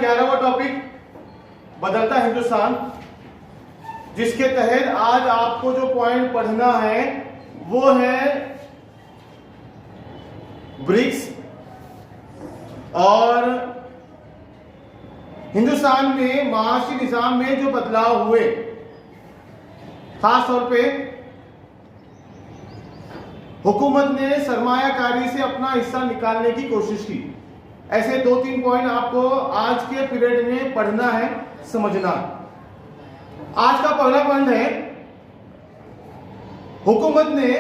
11वां topic बदलता हिंदुस्तान, जिसके तहत आज आपको जो पॉइंट पढ़ना है वो है ब्रिक्स और हिंदुस्तान में माशी निजाम में जो बदलाव हुए, खास तौर पे हुकूमत ने सरमायाकारी से अपना हिस्सा निकालने की कोशिश की। ऐसे 2-3 पॉइंट आपको आज के पीरियड में पढ़ना है, समझना। आज का पहला पॉइंट है, हुकूमत ने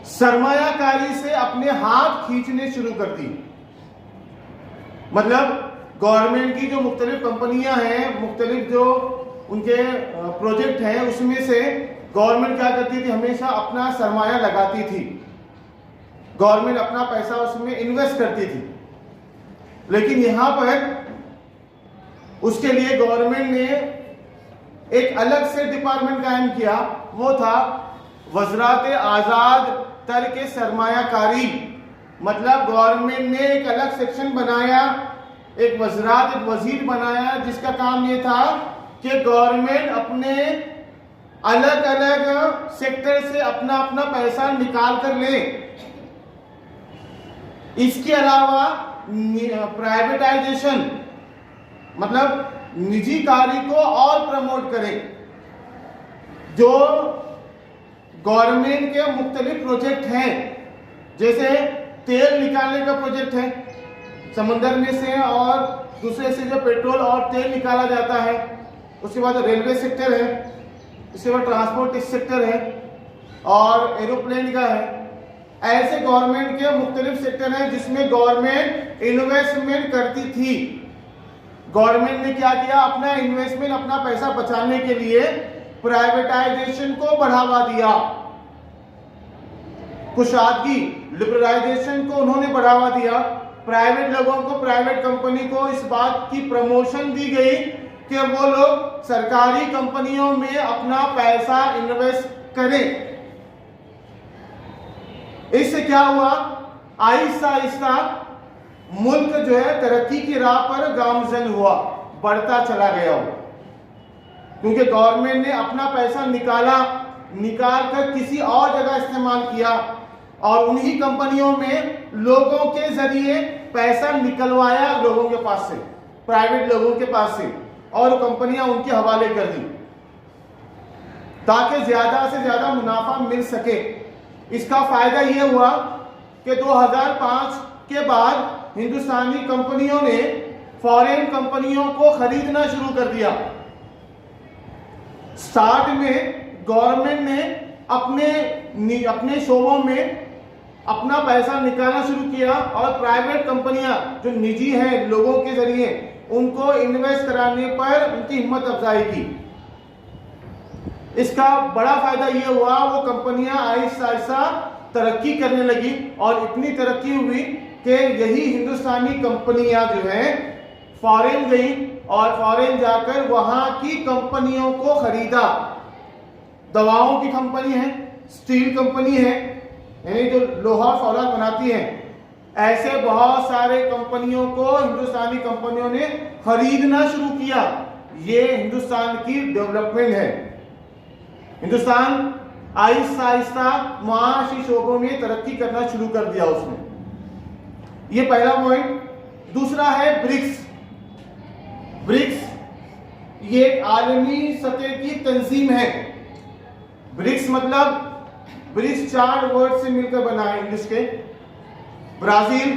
सरमायाकारी से अपने हाथ खींचने शुरू कर दी। मतलब गवर्नमेंट की जो मुख्तलिफ कंपनियां हैं, मुख्तलिफ जो उनके प्रोजेक्ट हैं, उसमें से गवर्नमेंट क्या करती थी, हमेशा अपना सरमाया लगाती थी, गवर्नमेंट अपना पैसा उसमें इन्वेस्ट करती थी। लेकिन यहां पर उसके लिए गवर्नमेंट ने एक अलग से डिपार्टमेंट कायम किया, वो था वज़रात आज़ाद तर्क सरमायाकारी। मतलब गवर्नमेंट ने एक अलग सेक्शन बनाया, एक वज़रात, एक वजीर बनाया, जिसका काम ये था कि गवर्नमेंट अपने अलग अलग सेक्टर से अपना अपना पैसा निकाल कर ले। इसके अलावा प्राइवेटाइजेशन, मतलब निजी कार्य को और प्रमोट करे। जो गवर्नमेंट के मुख्तलिफ प्रोजेक्ट हैं, जैसे तेल निकालने का प्रोजेक्ट है समंदर में से, और दूसरे से जो पेट्रोल और तेल निकाला जाता है, उसके बाद रेलवे सेक्टर है, उसके बाद ट्रांसपोर्ट सेक्टर है और एरोप्लेन का है। ऐसे गवर्नमेंट के मुख्तलिफ सेक्टर हैं जिसमें गवर्नमेंट इन्वेस्टमेंट करती थी। गवर्नमेंट ने क्या किया, अपना इन्वेस्टमेंट, अपना पैसा बचाने के लिए प्राइवेटाइजेशन को बढ़ावा दिया, कुशादगी, लिबरलाइजेशन को उन्होंने बढ़ावा दिया। प्राइवेट लोगों को, प्राइवेट कंपनी को इस बात की प्रमोशन दी गई कि वो लोग सरकारी कंपनियों में अपना पैसा इन्वेस्ट करें। इससे क्या हुआ, आहिस्ता आहिस्ता मुल्क जो है तरक्की की राह पर गामजन हुआ, बढ़ता चला गया हो, क्योंकि गवर्नमेंट ने अपना पैसा निकाल कर किसी और जगह इस्तेमाल किया और उन्हीं कंपनियों में लोगों के जरिए पैसा निकलवाया, लोगों के पास से, प्राइवेट लोगों के पास से, और कंपनियां उनके हवाले कर दी ताकि ज्यादा से ज्यादा मुनाफा मिल सके। इसका फायदा यह हुआ कि 2005 के बाद हिंदुस्तानी कंपनियों ने फॉरेन कंपनियों को खरीदना शुरू कर दिया। स्टार्ट में गवर्नमेंट ने अपने शोबों में अपना पैसा निकालना शुरू किया और प्राइवेट कंपनियां जो निजी हैं, लोगों के जरिए उनको इन्वेस्ट कराने पर उनकी हिम्मत अफजाई की। इसका बड़ा फायदा यह हुआ, वो कंपनियां आहिस्ता आहिस्ता तरक्की करने लगी और इतनी तरक्की हुई कि यही हिंदुस्तानी कंपनियां जो हैं फॉरेन गई और फॉरेन जाकर वहां की कंपनियों को खरीदा। दवाओं की कंपनी है, स्टील कंपनी है, यानी जो लोहा फौलाद बनाती है, ऐसे बहुत सारे कंपनियों को हिंदुस्तानी कंपनियों ने खरीदना शुरू किया। ये हिंदुस्तान की डेवलपमेंट है। हिंदुस्तान आहिस्ता आहिस्ता माशी शोबों में तरक्की करना शुरू कर दिया उसने। ये पहला पॉइंट। दूसरा है ब्रिक्स। ब्रिक्स ये एक आलमी सतह की तंजीम है। ब्रिक्स मतलब, ब्रिक्स 4 वर्ड से मिलकर बना है इंग्लिश के। ब्राजील,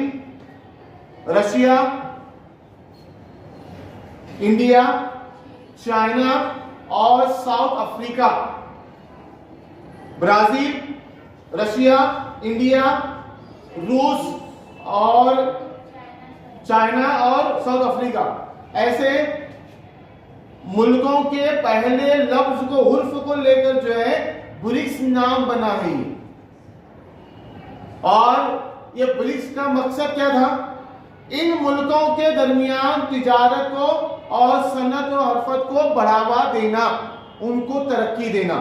रशिया, इंडिया, चाइना और South Africa. Brazil, Russia, India, रूस और चाइना और साउथ अफ्रीका, ऐसे मुल्कों के पहले लफ्ज को, हुर्फ को लेकर जो है ब्रिक्स नाम बना है। और ये ब्रिक्स का मकसद क्या था, इन मुल्कों के दरमियान तिजारत को और सनत और हरफत को बढ़ावा देना, उनको तरक्की देना,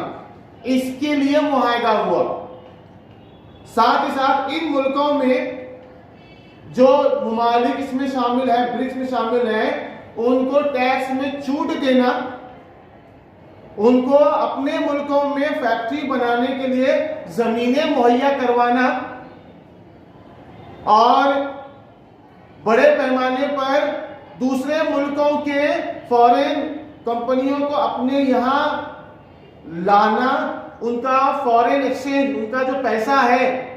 इसके लिए मुआहदा हुआ। साथ ही साथ इन मुल्कों में जो ममालिक इसमें शामिल है, ब्रिक्स में शामिल है, उनको टैक्स में छूट देना, उनको अपने मुल्कों में फैक्ट्री बनाने के लिए जमीनें मुहैया करवाना और बड़े पैमाने पर दूसरे मुल्कों के फॉरेन कंपनियों को अपने यहां लाना, उनका फॉरेन एक्सचेंज, उनका जो पैसा है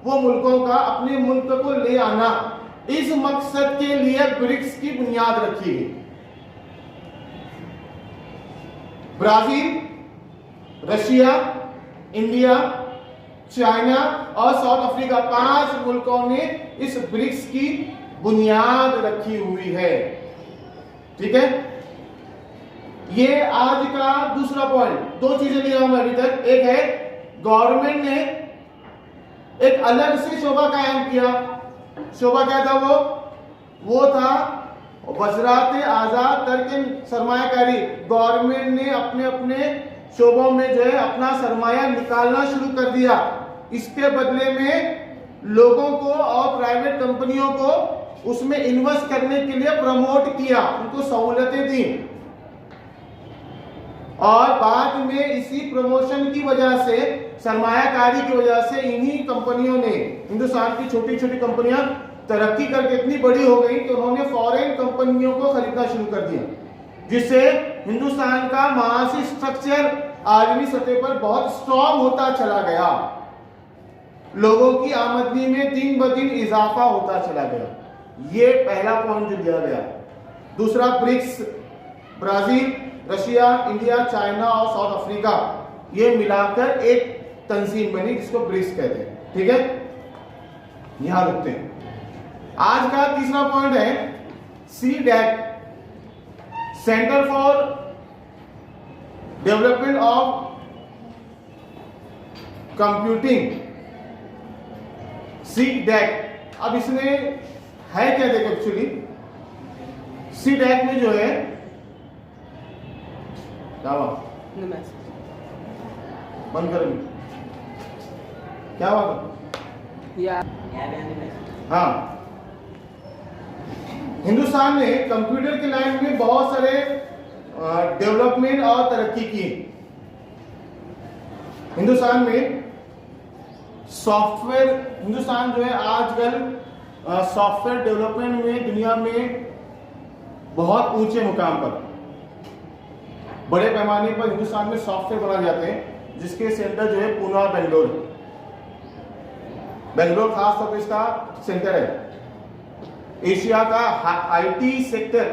वो मुल्कों का अपने मुल्क को ले आना, इस मकसद के लिए ब्रिक्स की बुनियाद रखी गई। ब्राजील, रशिया, इंडिया, चाइना और साउथ अफ्रीका, 5 मुल्कों ने इस ब्रिक्स की बुनियाद रखी हुई है। ठीक है, ये आज का दूसरा पॉइंट। 2 चीजें लिया हूं अभी तक। एक है गवर्नमेंट ने एक अलग से शोबा कायम किया। शोबा क्या था? वो था वज़रात आज़ाद तर्क सरमायाकारी। गवर्नमेंट ने अपने अपने शोबों में जो है अपना सरमाया निकालना शुरू कर दिया। इसके बदले में लोगों को और प्राइवेट कंपनियों को उसमें इन्वेस्ट करने के लिए प्रमोट किया, उनको सहूलतें दी। और बाद में इसी प्रमोशन की वजह से, सरमायाकारी की वजह से, इन्हीं कंपनियों ने, हिंदुस्तान की छोटी छोटी कंपनियां तरक्की करके इतनी बड़ी हो गई कि उन्होंने फॉरेन कंपनियों को खरीदना शुरू कर दिया, जिससे हिंदुस्तान का माशी स्ट्रक्चर आलमी सतह पर बहुत स्ट्रॉन्ग होता चला गया। लोगों की आमदनी में दिन ब दिन इजाफा होता चला गया। ये पहला पॉइंट जो दिया गया। दूसरा, BRICS, Brazil, Russia, India, China और साउथ अफ्रीका, ये मिलाकर एक तंजीम बनी जिसको ब्रिक्स कहते हैं। ठीक है, यहां रुकते हैं। आज का तीसरा पॉइंट है CDAC, centre for development of computing, CDAC। अब इसमें है क्या? देखो, एक्चुअली CDAC में जो है क्या हुआ? बंद कर, क्या हुआ? हाँ, हिंदुस्तान ने कंप्यूटर के लाइन में बहुत सारे डेवलपमेंट और तरक्की की। हिंदुस्तान में सॉफ्टवेयर, हिंदुस्तान जो है आजकल सॉफ्टवेयर डेवलपमेंट में दुनिया में बहुत ऊंचे मुकाम पर, बड़े पैमाने पर हिंदुस्तान में सॉफ्टवेयर बनाए जाते हैं, जिसके सेंटर जो है पूना और बेंगलोर खास तौर पर इसका सेंटर है। एशिया का IT sector,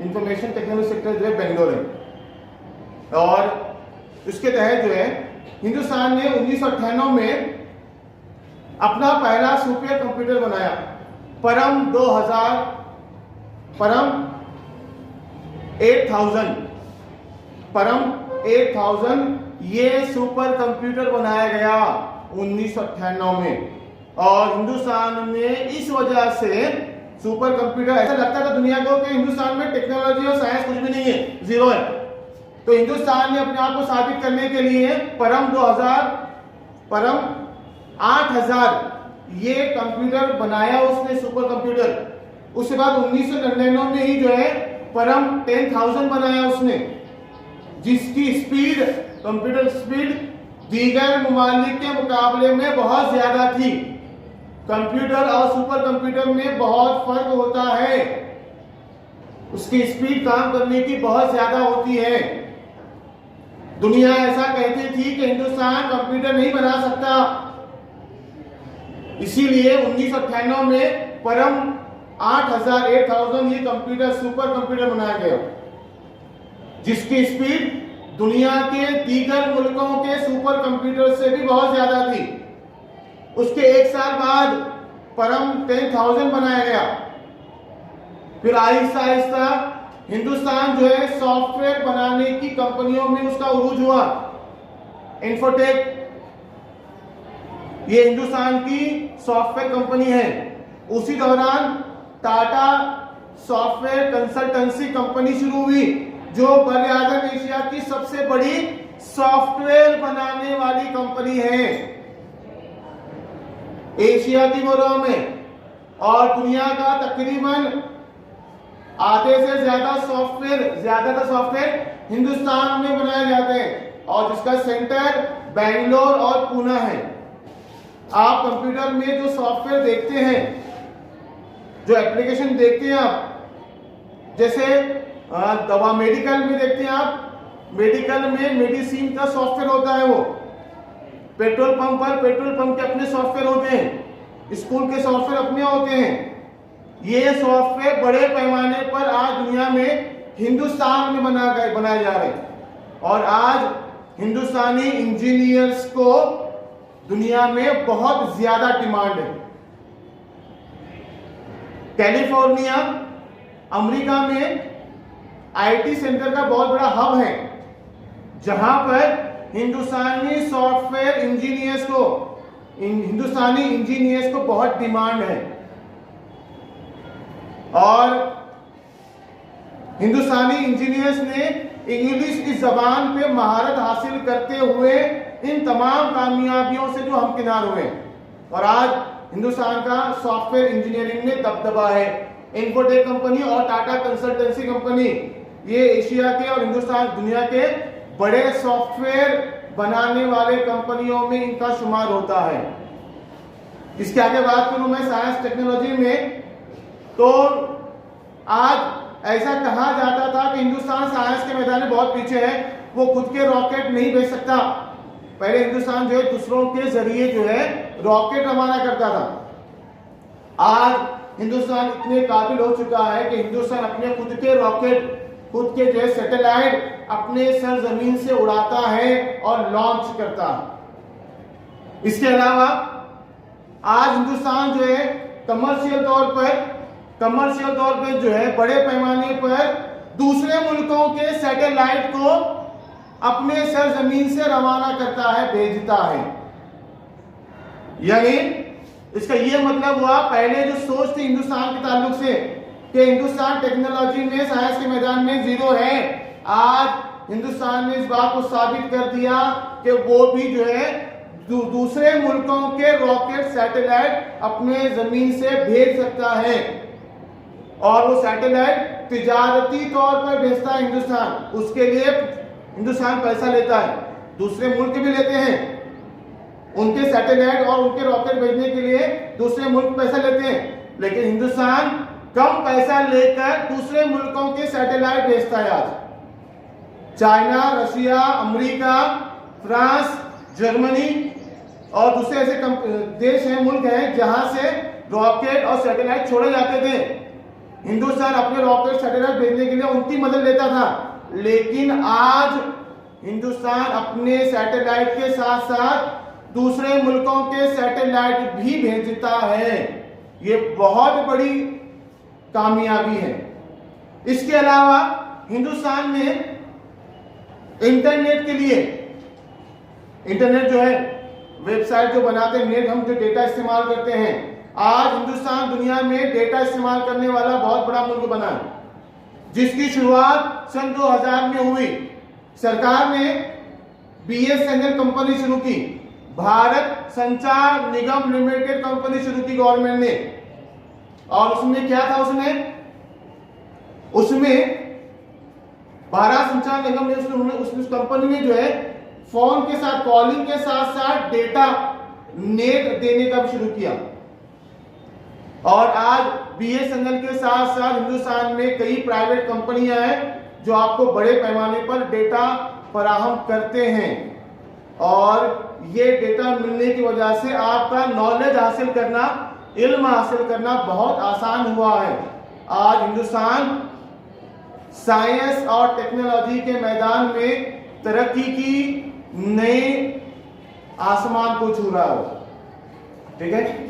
information technology sector जो है बेंगलोर है। और इसके तहत जो है हिंदुस्तान ने 1998 में अपना पहला सुपर कंप्यूटर बनाया, परम 8000, ये सुपर कंप्यूटर बनाया गया 1998 में। और हिंदुस्तान ने इस वजह से सुपर कंप्यूटर, ऐसा लगता था दुनिया को कि हिंदुस्तान में टेक्नोलॉजी और साइंस कुछ भी नहीं है, जीरो है, तो हिंदुस्तान ने अपने आप को साबित करने के लिए परम 8000 ये कंप्यूटर बनाया उसने, सुपर कंप्यूटर। उसके बाद 1999 में ही जो है परम 10000 बनाया उसने, जिसकी स्पीड, कंप्यूटर स्पीड दीगर ममालिक के मुकाबले में बहुत ज्यादा थी। कंप्यूटर और सुपर कंप्यूटर में बहुत फर्क होता है, उसकी स्पीड काम करने की बहुत ज्यादा होती है। दुनिया ऐसा कहती थी कि हिंदुस्तान कंप्यूटर नहीं बना सकता, इसीलिए 1998 में परम 8000 ये कंप्यूटर, सुपर कंप्यूटर बनाया गया, जिसकी स्पीड दुनिया के दीगर मुल्कों के सुपर कंप्यूटर से भी बहुत ज्यादा थी। उसके 1 साल बाद परम 10000 बनाया गया। फिर आहिस्ता आहिस्ता हिंदुस्तान जो है सॉफ्टवेयर बनाने की कंपनियों में उसका उरूज हुआ। इन्फोटेक, ये हिंदुस्तान की सॉफ्टवेयर कंपनी है। उसी दौरान टाटा सॉफ्टवेयर कंसल्टेंसी कंपनी शुरू हुई, जो बड़े-आज़म एशिया की सबसे बड़ी सॉफ्टवेयर बनाने वाली कंपनी है। एशिया की बोल रहा हूं मैं, और दुनिया का तकरीबन आधे से ज्यादातर सॉफ्टवेयर हिंदुस्तान में बनाए जाते हैं और जिसका सेंटर बेंगलोर और पुणे है। आप कंप्यूटर में जो सॉफ्टवेयर देखते हैं, जो एप्लीकेशन देखते हैं आप, जैसे दवा मेडिकल में देखते हैं आप, मेडिकल में मेडिसिन का सॉफ्टवेयर होता है, वो पेट्रोल पंप पर पेट्रोल पंप के अपने सॉफ्टवेयर होते हैं, स्कूल के सॉफ्टवेयर अपने होते हैं। ये सॉफ्टवेयर बड़े पैमाने पर आज दुनिया में हिंदुस्तान में बनाए जा रहे हैं और आज हिंदुस्तानी इंजीनियर्स को दुनिया में बहुत ज्यादा डिमांड है। कैलिफोर्निया अमेरिका में आईटी सेंटर का बहुत बड़ा हब है, जहां पर हिंदुस्तानी सॉफ्टवेयर इंजीनियर्स को बहुत डिमांड है और हिंदुस्तानी इंजीनियर्स ने इंग्लिश की जबान पे महारत हासिल करते हुए इन तमाम कामयाबियों से जो हमकिनार हुए और आज हिंदुस्तान का सॉफ्टवेयर इंजीनियरिंग में दबदबा है। इन्फोटेक कंपनी और टाटा कंसल्टेंसी कंपनी, ये एशिया के और हिंदुस्तान दुनिया के बड़े सॉफ्टवेयर बनाने वाले कंपनियों में इनका शुमार होता है। इसके आगे बात करूं मैं साइंस टेक्नोलॉजी में, तो आज ऐसा कहा जाता था कि हिंदुस्तान साइंस के मैदान में बहुत पीछे है, वो खुद के रॉकेट नहीं भेज सकता। पहले हिंदुस्तान जो है दूसरों के जरिए जो है रॉकेट रवाना करता था। आज हिंदुस्तान इतने काबिल हो चुका है कि हिंदुस्तान अपने खुद के रॉकेट, खुद के जो है सैटेलाइट अपने सरजमीन से उड़ाता है और लॉन्च करता है। इसके अलावा आज हिंदुस्तान जो है कमर्शियल तौर पर जो है बड़े पैमाने पर दूसरे मुल्कों के सैटेलाइट को अपने सरजमीन से रवाना करता है, भेजता है। यानी इसका यह मतलब हुआ, पहले जो सोच थी हिंदुस्तान के ताल्लुक से कि हिंदुस्तान टेक्नोलॉजी में साइंस के मैदान में जीरो है, आज हिंदुस्तान ने इस बात को साबित कर दिया कि वो भी जो है दूसरे मुल्कों के रॉकेट सैटेलाइट अपने जमीन से भेज सकता है और वो सैटेलाइट तिजारती तौर पर भेजता है हिंदुस्तान। उसके लिए हिंदुस्तान पैसा लेता है, दूसरे मुल्क भी लेते हैं, उनके सैटेलाइट और उनके रॉकेट भेजने के लिए दूसरे मुल्क पैसा लेते हैं, लेकिन हिंदुस्तान कम पैसा लेकर दूसरे मुल्कों के सैटेलाइट भेजता है। आज China, Russia, America, France, Germany और दूसरे ऐसे देश हैं, मुल्क हैं, जहां से रॉकेट और सैटेलाइट छोड़े जाते थे। हिंदुस्तान अपने रॉकेट सैटेलाइट भेजने के लिए उनकी मदद लेता था, लेकिन आज हिंदुस्तान अपने सैटेलाइट के साथ साथ दूसरे मुल्कों के सैटेलाइट भी भेजता है। ये बहुत बड़ी कामयाबी है। इसके अलावा हिंदुस्तान ने इंटरनेट के लिए, इंटरनेट जो है वेबसाइट जो बनाते हैं, नेट हम जो डेटा इस्तेमाल करते हैं, आज हिंदुस्तान दुनिया में डेटा इस्तेमाल करने वाला बहुत बड़ा मुल्क बना है, जिसकी शुरुआत सन 2000 में हुई। सरकार ने BSNL कंपनी शुरू की, भारत संचार निगम लिमिटेड कंपनी शुरू की गवर्नमेंट ने, और उसमें क्या था, उसमें भारत संचार निगम ने उस कंपनी ने जो है फोन के साथ, कॉलिंग के साथ साथ डेटा नेट देने का भी शुरू किया। और आज BSNL के साथ साथ हिंदुस्तान में कई प्राइवेट कंपनियां हैं जो आपको बड़े पैमाने पर डेटा फराहम करते हैं, और ये डेटा मिलने की वजह से आपका नॉलेज हासिल करना, इल्म हासिल करना बहुत आसान हुआ है। आज हिंदुस्तान साइंस और टेक्नोलॉजी के मैदान में तरक्की की नए आसमान को छू रहा है। ठीक है।